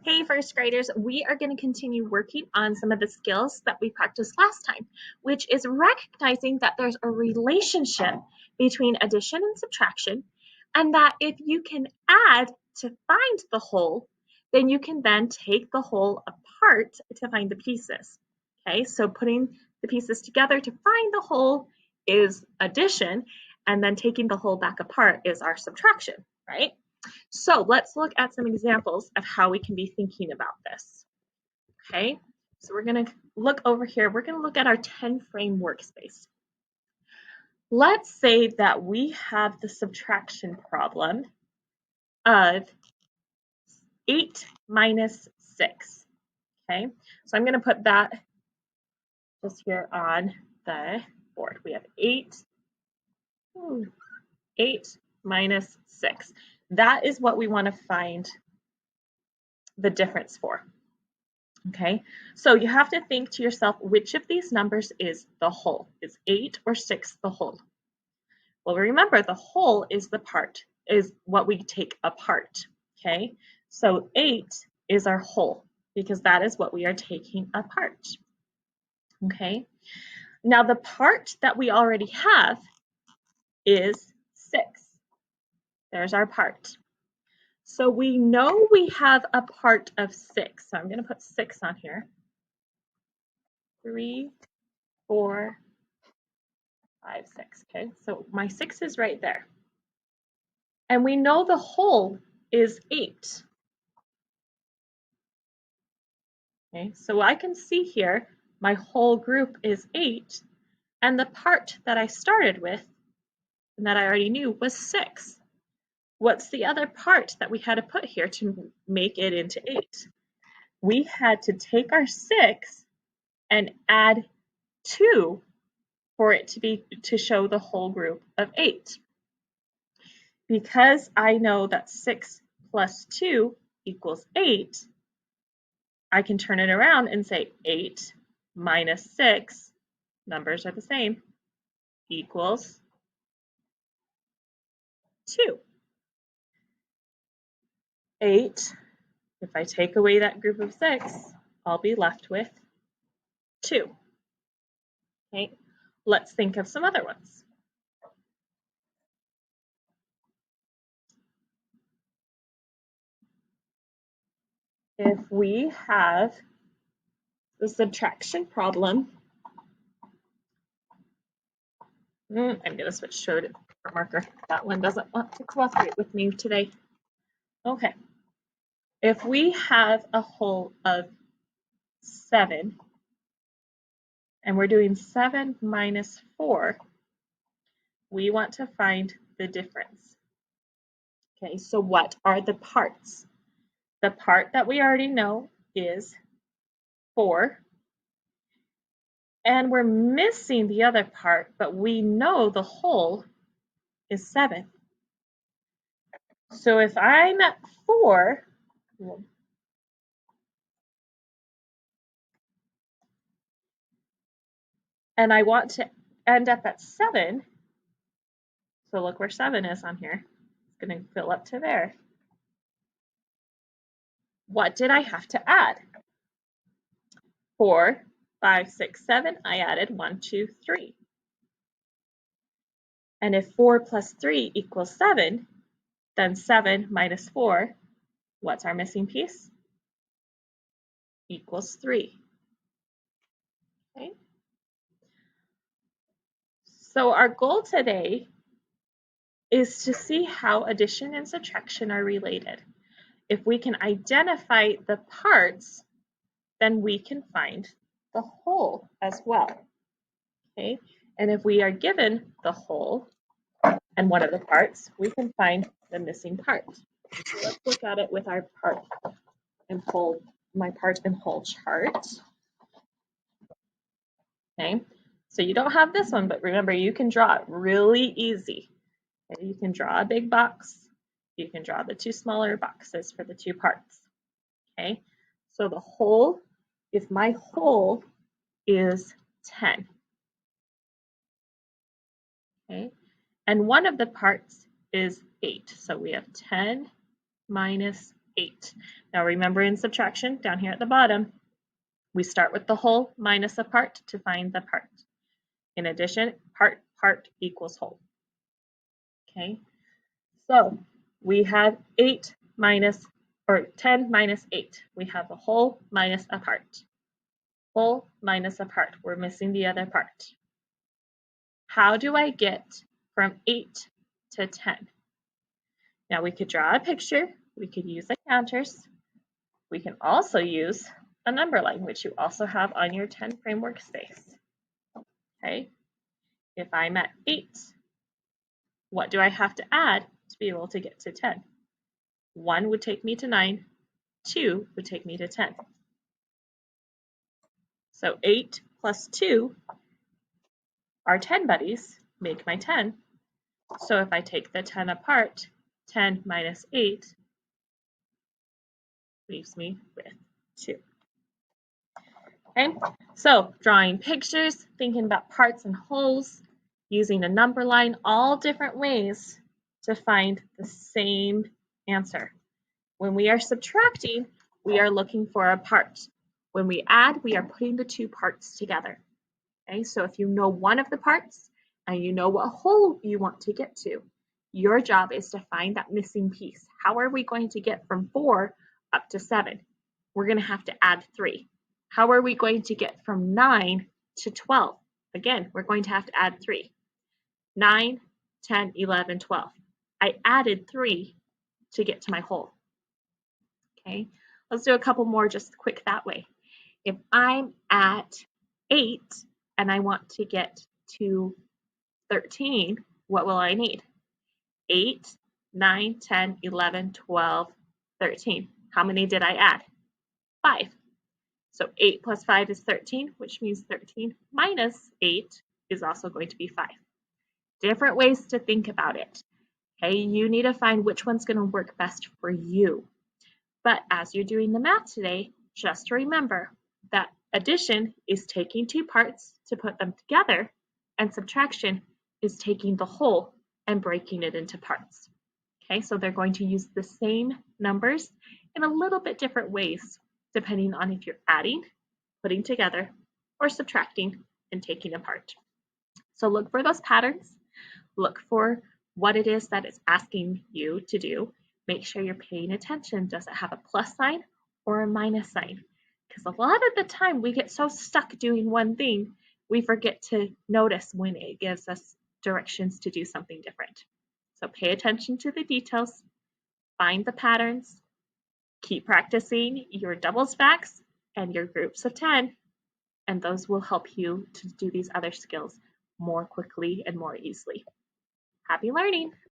Hey, first graders, we are going to continue working on some of the skills that we practiced last time, which is recognizing that there's a relationship between addition and subtraction, and that if you can add to find the whole, then you can then take the whole apart to find the pieces. Okay, so putting the pieces together to find the whole is addition, and then taking the whole back apart is our subtraction, right? So let's look at some examples of how we can be thinking about this. Okay, so we're going to look over here. We're going to look at our 10 frame workspace. Let's say that we have the subtraction problem of 8 minus 6. Okay, so I'm going to put that just here on the board. We have 8 minus 6. That is what we want to find the difference for. Okay, so you have to think to yourself, which of these numbers is the whole? Is 8 or 6 the whole? Well, remember the whole is the part, is what we take apart. Okay, so 8 is our whole because that is what we are taking apart. Okay, now the part that we already have is 6. There's our part. So we know we have a part of 6. So I'm going to put 6 on here. 3, 4, 5, 6. Okay, so my 6 is right there. And we know the whole is 8. Okay, so I can see here my whole group is 8, and the part that I started with and that I already knew was 6. What's the other part that we had to put here to make it into 8? We had to take our 6 and add 2 for it to show the whole group of 8. Because I know that 6 plus 2 equals 8, I can turn it around and say 8 minus 6, numbers are the same, equals 2. 8, if I take away that group of 6, I'll be left with 2. Okay, let's think of some other ones. If we have the subtraction problem, I'm going to switch to a different marker. That one doesn't want to cooperate with me today. Okay. If we have a whole of 7, and we're doing 7 minus 4, we want to find the difference. Okay, so what are the parts? The part that we already know is 4, and we're missing the other part, but we know the whole is 7. So if I'm at 4, and I want to end up at 7, so look where 7 is on here. It's going to fill up to there. What did I have to add? 4, 5, 6, 7, I added 1, 2, 3. And if 4 plus 3 equals 7, then 7 minus 4, what's our missing piece? Equals 3. Okay. So our goal today is to see how addition and subtraction are related. If we can identify the parts, then we can find the whole as well. Okay, and if we are given the whole and one of the parts, we can find the missing part. So let's look at it with our part and whole, my part and whole chart. Okay, so you don't have this one, but remember you can draw it really easy. Okay? You can draw a big box. You can draw the 2 smaller boxes for the 2 parts. Okay, so the whole, if my whole is 10. Okay, and one of the parts is 8. So we have 10 minus 8. Now remember in subtraction, down here at the bottom, we start with the whole minus a part to find the part. In addition, part equals whole. Okay, so we have 10 minus 8. We have a whole minus a part. Whole minus a part. We're missing the other part. How do I get from 8 to 10? Now we could draw a picture. We could use the counters. We can also use a number line, which you also have on your 10 framework space. Okay, if I'm at 8, what do I have to add to be able to get to 10? 1 would take me to 9, 2 would take me to 10. So 8 plus 2, our 10 buddies, make my 10. So if I take the 10 apart, 10 minus 8 leaves me with 2. Okay, so drawing pictures, thinking about parts and wholes, using a number line, all different ways to find the same answer. When we are subtracting, we are looking for a part. When we add, we are putting the two parts together. Okay, so if you know one of the parts and you know what whole you want to get to, your job is to find that missing piece. How are we going to get from 4 up to 7? We're going to have to add 3. How are we going to get from 9 to 12? Again, we're going to have to add 3. 9, 10, 11, 12. I added 3 to get to my whole. Okay, let's do a couple more just quick that way. If I'm at 8 and I want to get to 13, what will I need? 8, 9, 10, 11, 12, 13. How many did I add? 5. So 8 plus 5 is 13, which means 13 minus 8 is also going to be 5. Different ways to think about it. Okay, you need to find which one's going to work best for you. But as you're doing the math today, just remember that addition is taking two parts to put them together, and subtraction is taking the whole and breaking it into parts. Okay, so they're going to use the same numbers in a little bit different ways, depending on if you're adding, putting together, or subtracting and taking apart. So look for those patterns. Look for what it is that it's asking you to do. Make sure you're paying attention. Does it have a plus sign or a minus sign? Because a lot of the time we get so stuck doing one thing, we forget to notice when it gives us directions to do something different. So pay attention to the details, find the patterns, keep practicing your double stacks and your groups of 10, and those will help you to do these other skills more quickly and more easily. Happy learning!